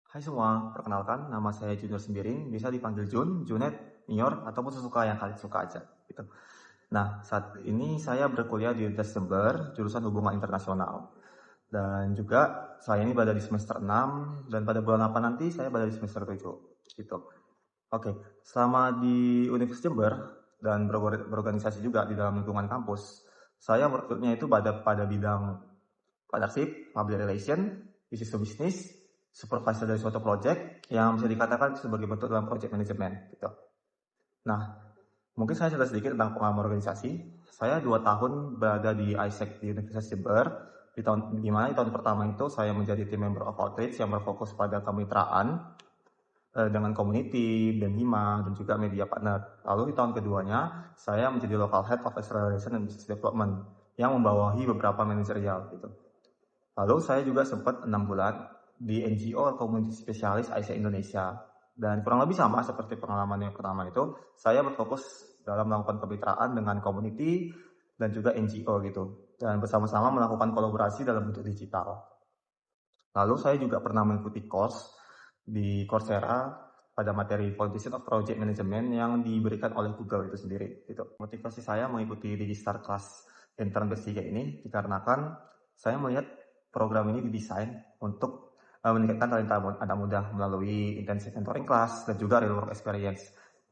Hai semua, perkenalkan nama saya Junior Sembiring, bisa dipanggil Jun, Junet, Junior, ataupun sesuka yang kalian suka aja. Gitu. Nah, saat ini saya berkuliah di Universitas Jember, jurusan Hubungan Internasional. Dan juga saya ini berada di semester 6, dan pada bulan 8 nanti saya berada di semester 7. Gitu. Oke, selama di Universitas Jember, dan berorganisasi juga di dalam lingkungan kampus, saya berikutnya itu pada bidang partnership, public relation, isu bisnis, supervisor dari suatu project yang bisa dikatakan sebagai bentuk dalam project management gitu. Nah, mungkin saya cerita sedikit tentang pengalaman organisasi. Saya 2 tahun berada di ISEC di Universitas Jember. Di mana di tahun pertama itu saya menjadi team member of outreach yang berfokus pada kemitraan dengan community, dan hima, dan juga media partner. Lalu di tahun keduanya, saya menjadi local head of external relation and business development yang membawahi beberapa manajerial gitu. Lalu saya juga sempat 6 bulan di NGO Community Spesialis Asia Indonesia. Dan kurang lebih sama seperti pengalaman yang pertama itu, saya berfokus dalam melakukan kemitraan dengan community dan juga NGO gitu. Dan bersama-sama melakukan kolaborasi dalam bentuk digital. Lalu saya juga pernah mengikuti course di Coursera pada materi Foundation of Project Management yang diberikan oleh Google itu sendiri. Gitu. Motivasi saya mengikuti Digistar Class Intern B3 ini dikarenakan saya melihat program ini didesain untuk meningkatkan talenta anak muda melalui intensive mentoring class dan juga real work experience.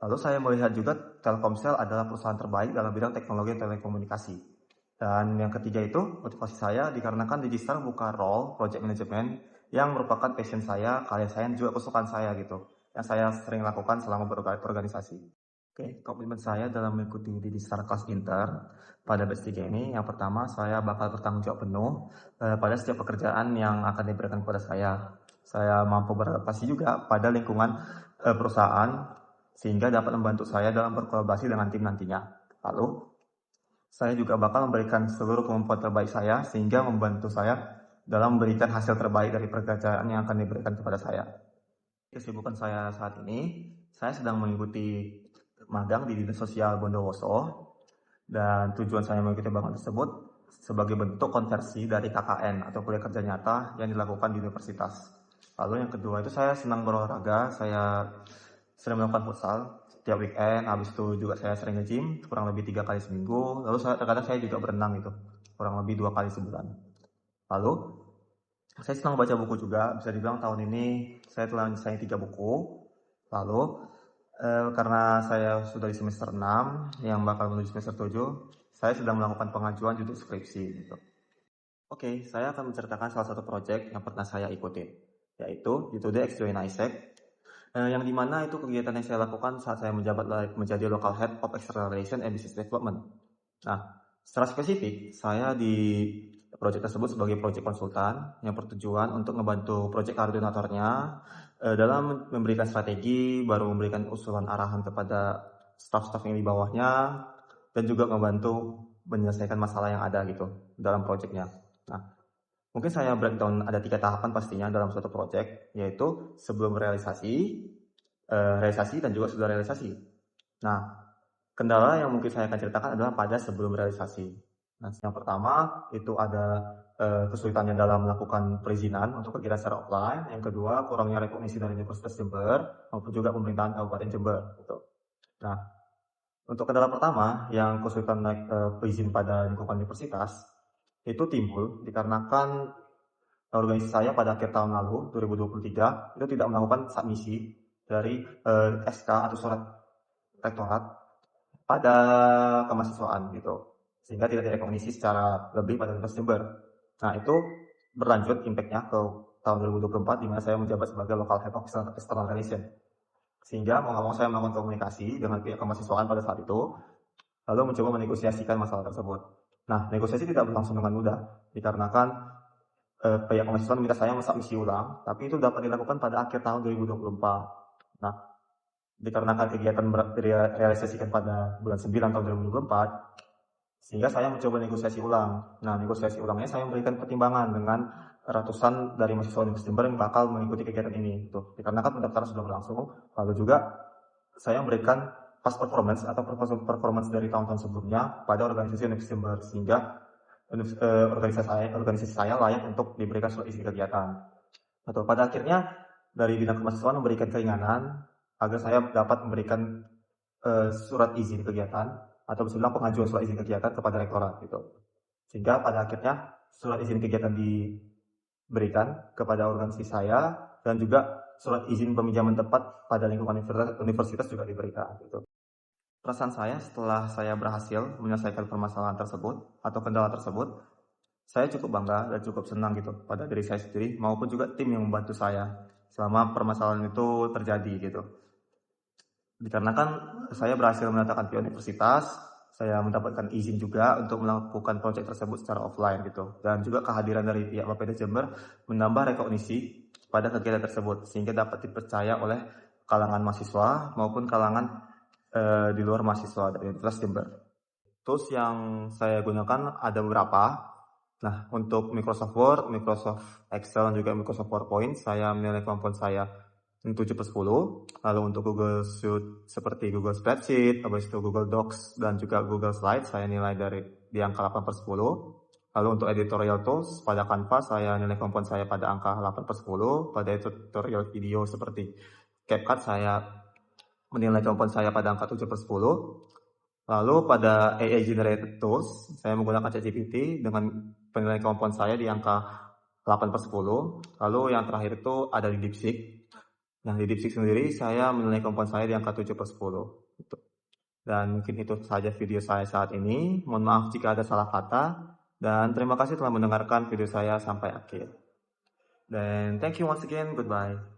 Lalu saya melihat juga Telkomsel adalah perusahaan terbaik dalam bidang teknologi dan telekomunikasi. Dan yang ketiga itu, motivasi saya dikarenakan Digistar buka role project management yang merupakan passion saya, karya saya, dan juga kesukaan saya gitu. Yang saya sering lakukan selama berorganisasi. Oke, komitmen saya dalam mengikuti Digistar Class Inter pada batch 3 ini, yang pertama saya bakal bertanggung jawab penuh pada setiap pekerjaan yang akan diberikan kepada saya. Saya mampu beradaptasi juga pada lingkungan perusahaan sehingga dapat membantu saya dalam berkolaborasi dengan tim nantinya. Lalu, saya juga bakal memberikan seluruh kemampuan terbaik saya sehingga membantu saya dalam memberikan hasil terbaik dari pekerjaan yang akan diberikan kepada saya. Kesibukan saya saat ini, saya sedang mengikuti magang di Dinas Sosial Bondowoso, dan tujuan saya mengikuti magang tersebut sebagai bentuk konversi dari KKN atau kuliah kerja nyata yang dilakukan di universitas. Lalu yang kedua itu saya senang berolahraga, saya sering melakukan futsal setiap weekend, habis itu juga saya sering nge-gym kurang lebih 3 kali seminggu, lalu terkadang saya juga berenang gitu, kurang lebih 2 kali sebulan. Lalu, saya senang baca buku juga, bisa dibilang tahun ini saya telah menyelesaikan 3 buku. Lalu, karena saya sudah di semester 6 yang bakal menuju semester 7, saya sedang melakukan pengajuan judul skripsi gitu. Oke, saya akan menceritakan salah satu proyek yang pernah saya ikuti, yaitu Jitude X Join ISEC, yang dimana itu kegiatan yang saya lakukan saat saya menjabat menjadi Local Head of External Relation and Business Development. Nah, secara spesifik, saya di proyek tersebut sebagai proyek konsultan yang bertujuan untuk membantu proyek koordinatornya dalam memberikan strategi, baru memberikan usulan arahan kepada staf-staf yang di bawahnya, dan juga membantu menyelesaikan masalah yang ada gitu dalam proyeknya. Nah, mungkin saya breakdown ada 3 tahapan pastinya dalam suatu proyek, yaitu sebelum realisasi, realisasi, dan juga sudah realisasi. Nah, kendala yang mungkin saya akan ceritakan adalah pada sebelum realisasi. Nah, yang pertama itu ada kesulitannya dalam melakukan perizinan untuk kegiatan secara offline. Yang kedua, kurangnya rekognisi dari Universitas Jember maupun juga pemerintahan Kabupaten Jember. Gitu. Nah, untuk kendala pertama yang kesulitan naik perizinan pada lingkungan universitas itu timbul dikarenakan organisasi saya pada akhir tahun lalu 2023 itu tidak melakukan submisi dari SK atau surat rektorat pada kemahasiswaan gitu, sehingga tidak direkognisi secara lebih pada Universitas Jember. Nah, itu berlanjut impact-nya ke tahun 2024 di mana saya menjabat sebagai Local Head of External Relation, sehingga mau nggak mau saya melakukan komunikasi dengan pihak kemahasiswaan pada saat itu, lalu mencoba menegosiasikan masalah tersebut. Nah, negosiasi tidak berlangsung dengan mudah dikarenakan pihak kemahasiswaan meminta saya mensubmisi ulang, tapi itu dapat dilakukan pada akhir tahun 2024. Nah, dikarenakan kegiatan direalisasikan pada bulan 9 tahun 2024, sehingga saya mencoba negosiasi ulang. Nah, negosiasi ulangnya saya memberikan pertimbangan dengan ratusan dari mahasiswa Universitas Jember yang bakal mengikuti kegiatan ini. Tuh, dikarenakan pendaftaran sudah berlangsung, lalu juga saya memberikan past performance atau performance dari tahun-tahun sebelumnya pada organisasi Universitas Jember, sehingga organisasi saya layak untuk diberikan surat izin kegiatan. Atau pada akhirnya dari bidang kemahasiswaan memberikan keringanan agar saya dapat memberikan surat izin kegiatan atau bisa bilang pengajuan surat izin kegiatan kepada rektorat gitu. Sehingga pada akhirnya surat izin kegiatan diberikan kepada organisasi saya dan juga surat izin peminjaman tempat pada lingkungan universitas juga diberikan gitu. Perasaan saya setelah saya berhasil menyelesaikan permasalahan tersebut atau kendala tersebut, saya cukup bangga dan cukup senang gitu pada diri saya sendiri maupun juga tim yang membantu saya selama permasalahan itu terjadi gitu. Dikarenakan saya berhasil mendatangkan ke universitas, saya mendapatkan izin juga untuk melakukan proyek tersebut secara offline gitu. Dan juga kehadiran dari pihak Bapeda Jember menambah rekognisi pada kegiatan tersebut sehingga dapat dipercaya oleh kalangan mahasiswa maupun kalangan di luar mahasiswa dari Universitas Jember. Tools yang saya gunakan ada beberapa. Nah, untuk Microsoft Word, Microsoft Excel, dan juga Microsoft PowerPoint, saya menilai kemampuan saya 7/10. Lalu untuk Google Suite seperti Google Spreadsheet, habis itu Google Docs, dan juga Google Slides, saya nilai di angka 8/10. Lalu untuk editorial tools, pada Canva, saya nilai kemampuan saya pada angka 8/10. Pada editorial video seperti CapCut, saya menilai kemampuan saya pada angka 7/10. Lalu pada AI Generated Tools, saya menggunakan ChatGPT dengan penilaian kemampuan saya di angka 8/10. Lalu yang terakhir itu ada di DeepSeek. Nah, di DeepSeek sendiri saya menilai kemampuan saya di angka 7/10. Gitu. Dan mungkin itu saja video saya saat ini. Mohon maaf jika ada salah kata. Dan terima kasih telah mendengarkan video saya sampai akhir. Dan thank you once again. Goodbye.